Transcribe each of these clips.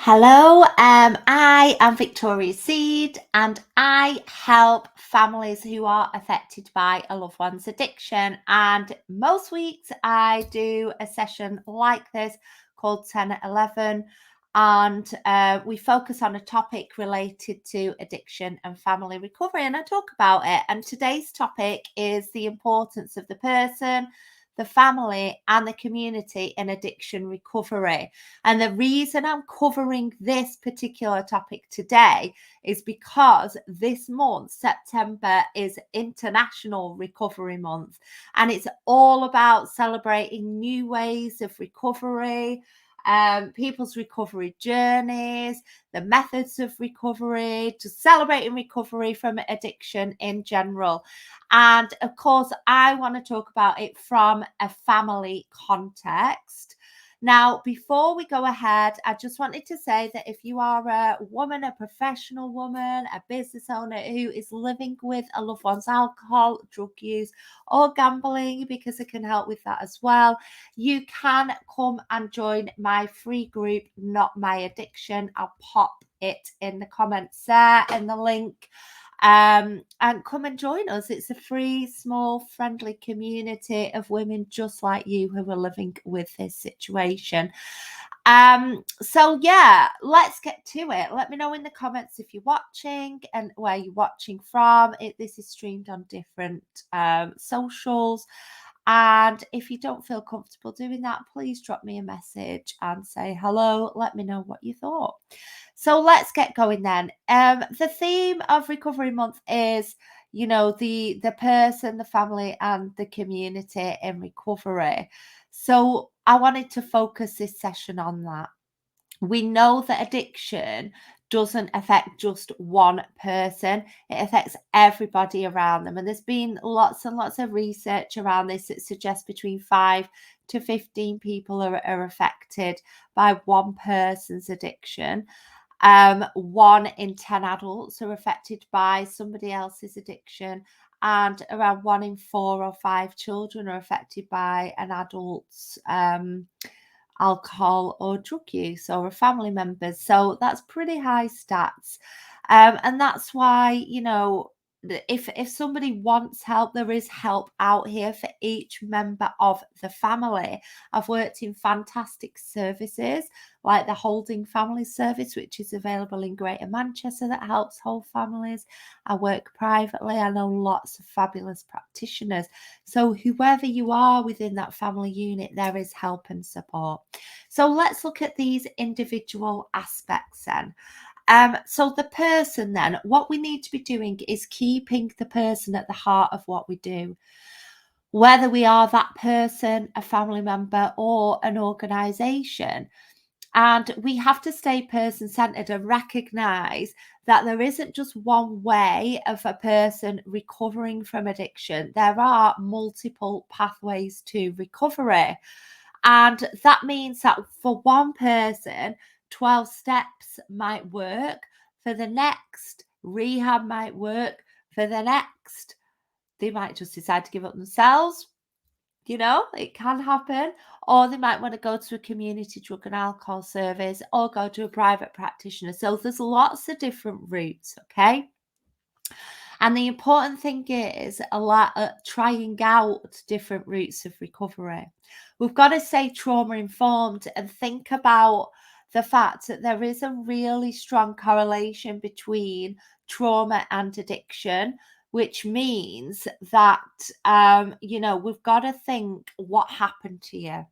Hello, I am Victoria Seed and I help families who are affected by a loved one's addiction. And most weeks I do a session like this called 10 at 11. And we focus on a topic related to addiction and family recovery. And I talk about it. And today's topic is the importance of the person, the family, and the community in addiction recovery. And the reason I'm covering this particular topic today is because this month, September, is International Recovery Month. And it's all about celebrating new ways of recovery, people's recovery journeys, the methods of recovery, to celebrating recovery from addiction in general. And of course, I want to talk about it from a family context. Now, before we go ahead, I just wanted to say that if you are a woman, a professional woman, a business owner who is living with a loved one's alcohol, drug use, or gambling, because it can help with that as well, you can come and join my free group, Not My Addiction. I'll pop it in the comments there and the link. And come and join us. It's a free, small, friendly community of women just like you who are living with this situation. So yeah, let's get to it. Let me know in the comments if you're watching and where you're watching from. This is streamed on different socials. And if you don't feel comfortable doing that, please drop me a message and say hello. Let me know what you thought. So let's get going then. The theme of Recovery Month is, the person, the family, and the community in recovery. So I wanted to focus this session on that. We know that addiction doesn't affect just one person, it affects everybody around them. And there's been lots and lots of research around this that suggests between 5 to 15 people are affected by one person's addiction. 1 in 10 adults are affected by somebody else's addiction, and around 1 in 4 or 5 children are affected by an adult's alcohol or drug use or a family member's. So that's pretty high stats. And that's why, if somebody wants help, there is help out here for each member of the family. I've worked in fantastic services like the Holding Family Service, which is available in Greater Manchester, that helps whole families. I work privately. I know lots of fabulous practitioners. So whoever you are within that family unit, there is help and support. So let's look at these individual aspects then. So the person then, what we need to be doing is keeping the person at the heart of what we do. Whether we are that person, a family member, or an organisation. And we have to stay person centered and recognize that there isn't just one way of a person recovering from addiction. There are multiple pathways to recovery. And that means that for one person, 12 steps might work. For the next, rehab might work. For the next, they might just decide to give up themselves. It can happen. Or they might want to go to a community drug and alcohol service or go to a private practitioner. So there's lots of different routes, okay? And the important thing is trying out different routes of recovery. We've got to stay trauma informed and think about the fact that there is a really strong correlation between trauma and addiction, which means that, we've got to think what happened to you.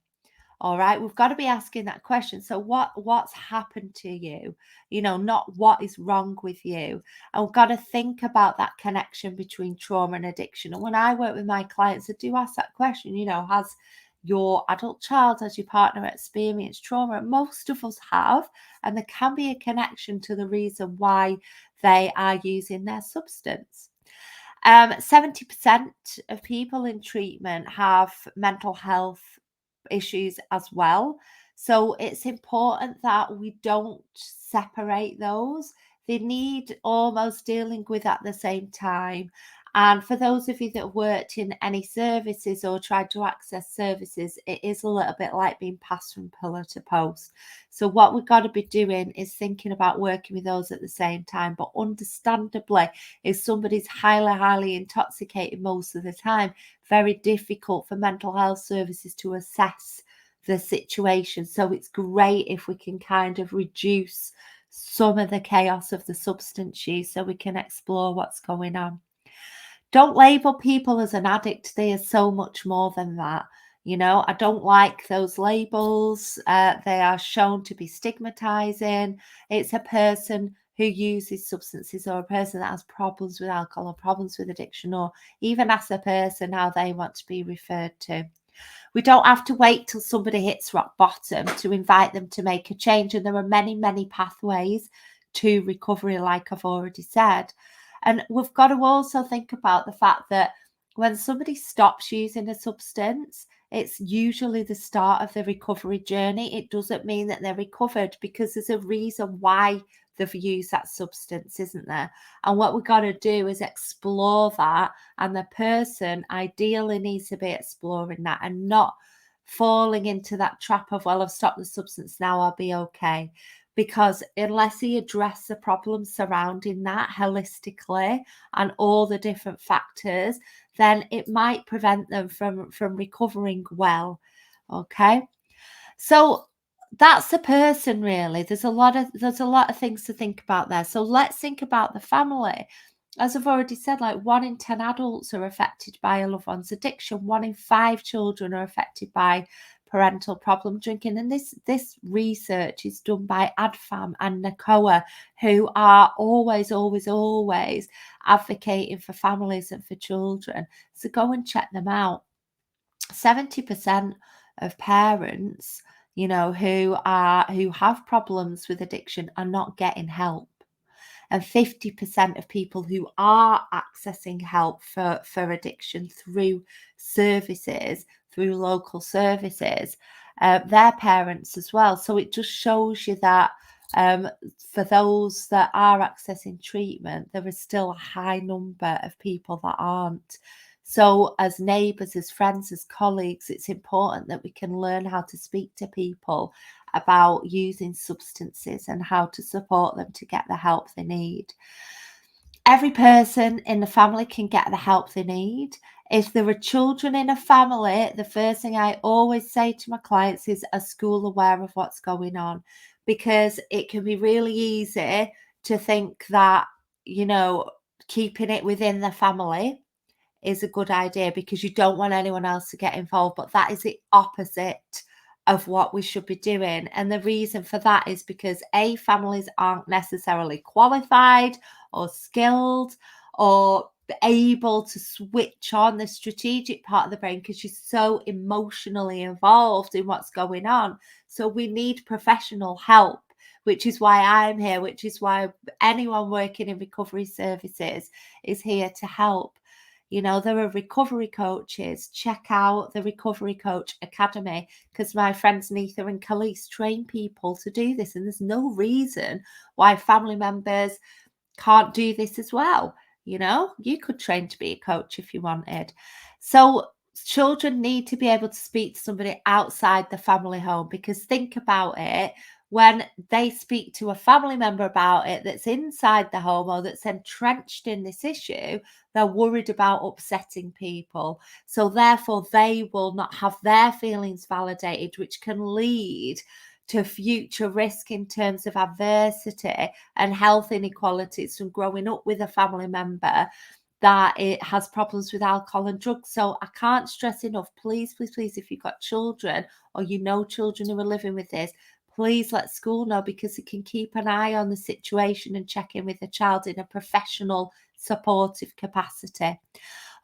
All right, we've got to be asking that question. So what's happened to you? Not what is wrong with you. And we've got to think about that connection between trauma and addiction. And when I work with my clients, I do ask that question, has your adult child, has your partner experienced trauma? Most of us have, and there can be a connection to the reason why they are using their substance. 70% of people in treatment have mental health issues as well. So it's important that we don't separate those. They need almost dealing with at the same time. And for those of you that worked in any services or tried to access services, it is a little bit like being passed from pillar to post. So what we've got to be doing is thinking about working with those at the same time. But understandably, if somebody's highly intoxicated most of the time, very difficult for mental health services to assess the situation. So it's great if we can kind of reduce some of the chaos of the substance use so we can explore what's going on. Don't label people as an addict. They are so much more than that. I don't like those labels. They are shown to be stigmatizing. It's a person who uses substances, or a person that has problems with alcohol or problems with addiction, or even as a person how they want to be referred to. We don't have to wait till somebody hits rock bottom to invite them to make a change. And there are many pathways to recovery, like I've already said. And we've got to also think about the fact that when somebody stops using a substance, it's usually the start of the recovery journey. It doesn't mean that they're recovered, because there's a reason why they've used that substance, isn't there? And what we've got to do is explore that. And the person ideally needs to be exploring that and not falling into that trap of, well, I've stopped the substance, now I'll be okay. Because unless he address the problems surrounding that holistically and all the different factors, then it might prevent them from recovering well. Okay. So that's the person, really. There's a lot of things to think about there. So let's think about the family. As I've already said, like 1 in 10 adults are affected by a loved one's addiction. 1 in 5 children are affected by parental problem drinking. And this research is done by ADFAM and NACOA, who are always advocating for families and for children. So go and check them out. 70% of parents, who have problems with addiction are not getting help. And 50% of people who are accessing help for addiction through services, through local services, their parents as well. So it just shows you that for those that are accessing treatment, there is still a high number of people that aren't. So as neighbours, as friends, as colleagues, it's important that we can learn how to speak to people about using substances and how to support them to get the help they need. Every person in the family can get the help they need. If there are children in a family, the first thing I always say to my clients is, are school aware of what's going on? Because it can be really easy to think that, keeping it within the family is a good idea because you don't want anyone else to get involved. But that is the opposite of what we should be doing. And the reason for that is because families aren't necessarily qualified or skilled or able to switch on the strategic part of the brain because you're so emotionally involved in what's going on. So we need professional help, which is why I'm here, which is why anyone working in recovery services is here to help. There are recovery coaches. Check out the Recovery Coach Academy because my friends Neetha and Khalees train people to do this. And there's no reason why family members can't do this as well. You could train to be a coach if you wanted. So children need to be able to speak to somebody outside the family home, because think about it. When they speak to a family member about it that's inside the home or that's entrenched in this issue, they're worried about upsetting people. So therefore, they will not have their feelings validated, which can lead to future risk in terms of adversity and health inequalities from growing up with a family member that it has problems with alcohol and drugs. So I can't stress enough, please, if you've got children or children who are living with this, please let school know, because it can keep an eye on the situation and check in with the child in a professional, supportive capacity.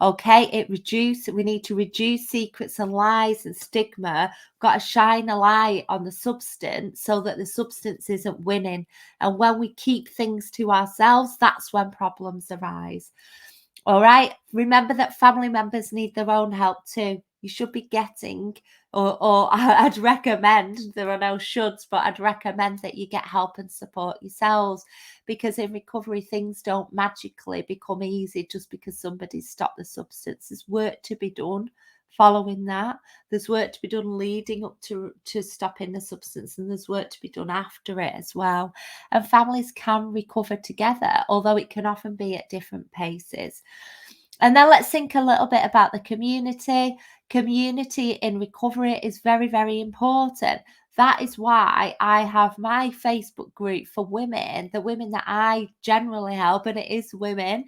Okay, we need to reduce secrets and lies and stigma. We've got to shine a light on the substance so that the substance isn't winning. And when we keep things to ourselves, that's when problems arise. All right, remember that family members need their own help too. you should be getting, or I'd recommend, there are no shoulds, but I'd recommend that you get help and support yourselves, because in recovery, things don't magically become easy just because somebody's stopped the substance. There's work to be done following that. There's work to be done leading up to stopping the substance, and there's work to be done after it as well. And families can recover together, although it can often be at different paces. And then let's think a little bit about the community. Community in recovery is very, very important. That is why I have my Facebook group for women, the women that I generally help, and it is women,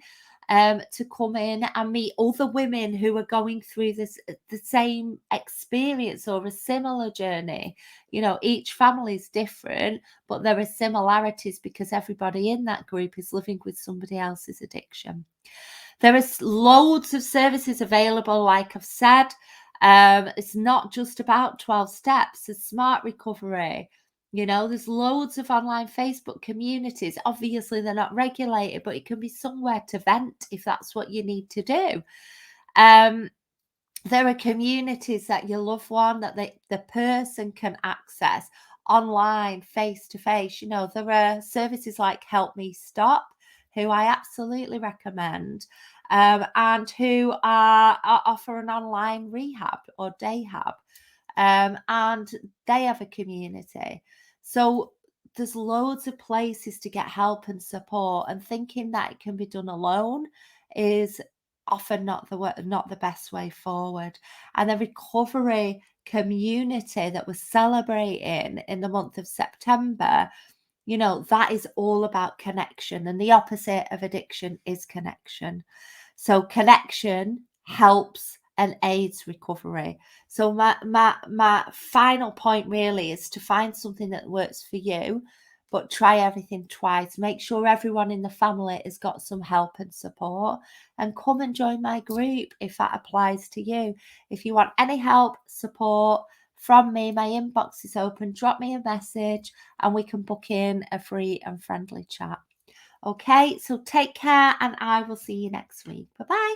to come in and meet other women who are going through the same experience or a similar journey. You know, each family is different, but there are similarities because everybody in that group is living with somebody else's addiction. There is loads of services available, like I've said. It's not just about 12 steps. There's smart recovery. You know, there's loads of online Facebook communities. Obviously, they're not regulated, but it can be somewhere to vent if that's what you need to do. There are communities that your loved one, that the person can access online, face to face. You know, there are services like Help Me Stop, who I absolutely recommend, and who offer an online rehab or day hab, and they have a community. So there's loads of places to get help and support, and thinking that it can be done alone is often not the best way forward. And the recovery community that we're celebrating in the month of September, you know, that is all about connection, and the opposite of addiction is connection. So connection helps and aids recovery. So my final point really is to find something that works for you, but try everything twice. Make sure everyone in the family has got some help and support, and come and join my group if that applies to you. If you want any help, support from me, my inbox is open. Drop me a message and we can book in a free and friendly chat. Okay, so take care, and I will see you next week. Bye bye.